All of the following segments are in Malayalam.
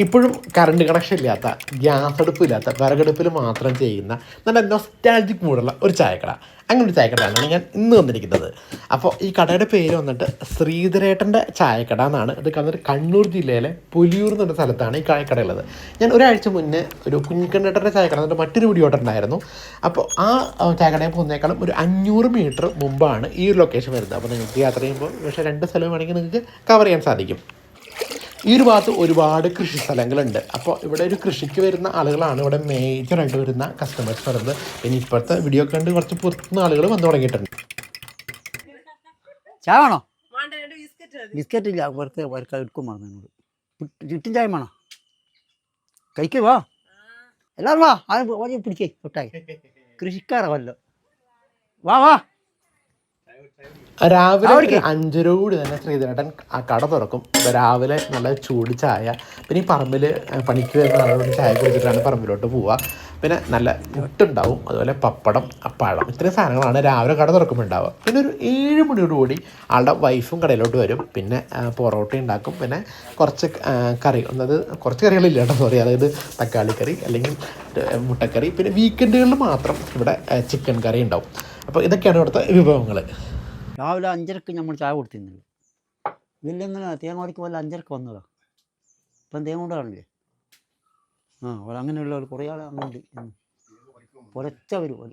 ഇപ്പോഴും കറണ്ട് കണക്ഷൻ ഇല്ലാത്ത, ഗ്യാസ് അടുപ്പില്ലാത്ത, വിറകടുപ്പിൽ മാത്രം ചെയ്യുന്ന നല്ല നൊസ്റ്റാൾജിക് മൂഡുള്ള ഒരു ചായക്കട. അങ്ങനെ ഒരു ചായക്കടയാണ് ഞാൻ ഇന്ന് വന്നിരിക്കുന്നത്. അപ്പോൾ ഈ കടയുടെ പേര് വന്നിട്ട് ശ്രീധരേട്ടൻ്റെ ചായക്കട എന്നാണ്. ഇത് വന്നിട്ട് കണ്ണൂർ ജില്ലയിലെ പുലിയൂർ എന്നൊരു സ്ഥലത്താണ് ഈ ചായക്കട ഉള്ളത്. ഞാൻ ഒരാഴ്ച മുന്നേ ഒരു കുഞ്ഞിക്കണ്ണേട്ടൻ്റെ ചായക്കട എന്നിട്ട് മറ്റൊരു വീഡിയോ ഉണ്ടായിരുന്നു. അപ്പോൾ ആ ചായക്കടയിൽ പോകുന്നേക്കാളും ഒരു 500 മീറ്റർ മുമ്പാണ് ഈ ഒരു ലൊക്കേഷൻ വരുന്നത്. അപ്പോൾ നിങ്ങൾക്ക് യാത്ര ചെയ്യുമ്പോൾ പക്ഷേ 2 സ്ഥലം വേണമെങ്കിൽ നിങ്ങൾക്ക് കവർ ചെയ്യാൻ സാധിക്കും. ഈ ഒരു ഭാഗത്ത് ഒരുപാട് കൃഷി സ്ഥലങ്ങളുണ്ട്. അപ്പോൾ ഇവിടെ ഒരു കൃഷിക്ക് വരുന്ന ആളുകളാണ് ഇവിടെ മേജറായിട്ട് വരുന്ന കസ്റ്റമേഴ്സ് വരുന്നത്. പിന്നെ ഇപ്പോഴത്തെ വീഡിയോ കണ്ട് കുറച്ച് പുറത്തുനിന്ന് ആളുകൾ വന്നു തുടങ്ങിയിട്ടുണ്ട്. ചായ വേണോ? ബിസ്ക്കറ്റ് ഇല്ല, വെറുതെ എടുക്കും. ചുറ്റും ചായ വേണോ? കഴിക്കുവാ എല്ലാവരും വാ, അത് പിടിക്കേ തൊട്ടായി കൃഷിക്കാരല്ലോ. വാ വാ. രാവിലെ 5:30 കൂടി തന്നെ ശ്രീധരേട്ടൻ ആ കട തുറക്കും. അപ്പോൾ രാവിലെ നല്ല ചൂട് ചായ, പിന്നെ ഈ പറമ്പിൽ പണിക്ക് വരുന്ന ആളുകൾ ചായ കുടിച്ചിട്ടാണ് പറമ്പിലോട്ട് പോവുക. പിന്നെ നല്ല മുട്ടുണ്ടാവും, അതുപോലെ പപ്പടം, പഴം, ഇത്രയും സാധനങ്ങളാണ് രാവിലെ കട തുറക്കുമ്പോൾ ഉണ്ടാവുക. പിന്നെ ഒരു 7 മണിയോടുകൂടി ആളുടെ വൈഫും കടയിലോട്ട് വരും. പിന്നെ പൊറോട്ട ഉണ്ടാക്കും, പിന്നെ കുറച്ച് കറി, കുറച്ച് കറികളില്ല കേട്ടോ, സോറി, അതായത് തക്കാളി കറി അല്ലെങ്കിൽ മുട്ടക്കറി. പിന്നെ വീക്കെൻഡുകളിൽ മാത്രം ഇവിടെ ചിക്കൻ കറി ഉണ്ടാവും. അപ്പോൾ ഇതൊക്കെയാണ് ഇവിടുത്തെ വിഭവങ്ങൾ. രാവിലെ 5:30 നമ്മൾ ചായ കൊടുത്തിരുന്നില്ല. ഇല്ലെങ്ങനെ തേങ്ങോടിക്ക് പോലെ 5:30 വന്നതാ. ഇപ്പം തേങ്ങ കൊണ്ടാണല്ലേ. അങ്ങനെയുള്ള കുറേ ആൾ അങ്ങോട്ട് പുറച്ച വരും.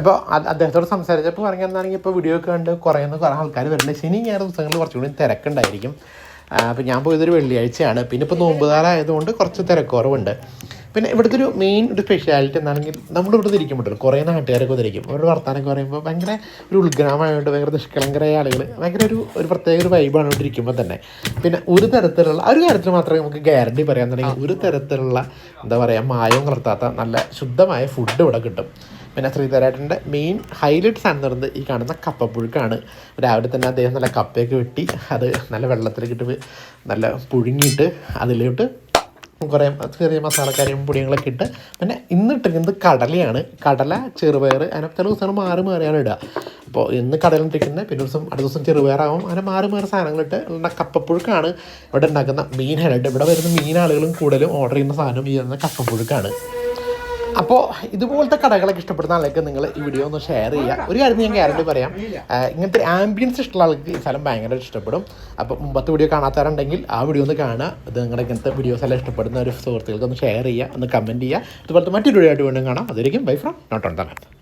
അപ്പോൾ അദ്ദേഹത്തോട് സംസാരിച്ചപ്പോൾ പറഞ്ഞാൽ എന്താണെങ്കിൽ ഇപ്പോൾ വീഡിയോ ഒക്കെ കണ്ട് കുറേ ആൾക്കാർ വരുന്നുണ്ട്. ശനി ഞായർ ദിവസങ്ങളിൽ കുറച്ചുകൂടി തിരക്കുണ്ടായിരിക്കും. അപ്പോൾ ഞാൻ പോയതൊരു വെള്ളിയാഴ്ചയാണ്. പിന്നെ ഇപ്പോൾ നോമ്പുകാരായതുകൊണ്ട് കുറച്ച് തിരക്കുറവുണ്ട്. പിന്നെ ഇവിടുത്തെ ഒരു മെയിൻ ഒരു സ്പെഷ്യാലിറ്റി എന്താണെങ്കിൽ നമ്മളിവിടെ ഇരിക്കുമ്പോഴല്ലോ കുറേ നാട്ടുകാരൊക്കെ വന്നിരിക്കും. അവരുടെ വർത്താനൊക്കെ പറയുമ്പോൾ ഭയങ്കര ഒരു ഉത്ഗ്രാമമായതുകൊണ്ട് ഭയങ്കര നിഷ്കളങ്കരായ ആളുകൾ, ഭയങ്കര ഒരു പ്രത്യേക ഒരു വൈബാണ് ഇവിടെ ഇരിക്കുമ്പോൾ തന്നെ. പിന്നെ ഒരു തരത്തിലുള്ള ഒരു കാര്യത്തിൽ മാത്രമേ നമുക്ക് ഗ്യാരണ്ടി പറയാമെന്നുണ്ടെങ്കിൽ ഒരു തരത്തിലുള്ള എന്താ പറയുക മായവും കലർത്താത്ത നല്ല ശുദ്ധമായ ഫുഡ് ഇവിടെ കിട്ടും. പിന്നെ ശ്രീധരേട്ടൻ്റെ മെയിൻ ഹൈലൈറ്റ്സ് ആണെന്ന് പറയുന്നത് ഈ കാണുന്ന കപ്പപ്പുഴുക്കാണ്. രാവിലെ തന്നെ അദ്ദേഹം നല്ല കപ്പയൊക്കെ വെട്ടി അത് നല്ല വെള്ളത്തിലേക്ക് ഇട്ട് നല്ല പുഴുങ്ങിയിട്ട് അതിലോട്ട് കുറേ ചെറിയ മസാലക്കാരിയും പൊടികളൊക്കെ ഇട്ട്, പിന്നെ ഇന്നിട്ടിരിക്കുന്നത് കടലയാണ്. കടല, ചെറുപയർ, അങ്ങനെ ചില ദിവസങ്ങൾ മാറിയാണ് ഇടുക. അപ്പോൾ ഇന്ന് കടലിട്ടിരിക്കുന്നത്, പിന്നെ അടുത്ത ദിവസം ചെറുപയറാവും. അങ്ങനെ മാറി സാധനങ്ങളിട്ട് കപ്പപ്പുഴുക്കാണ് ഇവിടെ ഉണ്ടാക്കുന്ന മെയിൻ ഹൈലൈറ്റ്. ഇവിടെ വരുന്ന മെയിൻ ആളുകളും കൂടുതലും ഓർഡർ ചെയ്യുന്ന സാധനം ഈ വരുന്ന കപ്പപ്പുഴുക്കാണ്. അപ്പോൾ ഇതുപോലത്തെ കടകളൊക്കെ ഇഷ്ടപ്പെടുന്ന ആൾക്ക് നിങ്ങൾ ഈ വീഡിയോ ഒന്ന് ഷെയർ ചെയ്യുക. ഒരു കാര്യം ഞാൻ ഗ്യാരണ്ടി പറയാം, ഇങ്ങനത്തെ ആംബിയൻസ് ഇഷ്ടമുള്ള ആൾക്ക് ഈ സ്ഥലം ഭയങ്കരമായിട്ട് ഇഷ്ടപ്പെടും. അപ്പോൾ മുമ്പത്തെ വീഡിയോ കാണാത്തവരുണ്ടെങ്കിൽ ആ വീഡിയോ ഒന്ന് കാണുക. ഇത് നിങ്ങളുടെ ഇങ്ങനത്തെ വീഡിയോസ് എല്ലാം ഇഷ്ടപ്പെടുന്ന ഒരു സുഹൃത്തുക്കൾക്ക് ഒന്ന് ഷെയർ ചെയ്യുക, ഒന്ന് കമൻറ്റ് ചെയ്യുക. ഇതുപോലത്തെ മറ്റൊരു വീഡിയോ ആയിട്ട് വീണ്ടും കാണാം. അതായിരിക്കും bye from not on the map.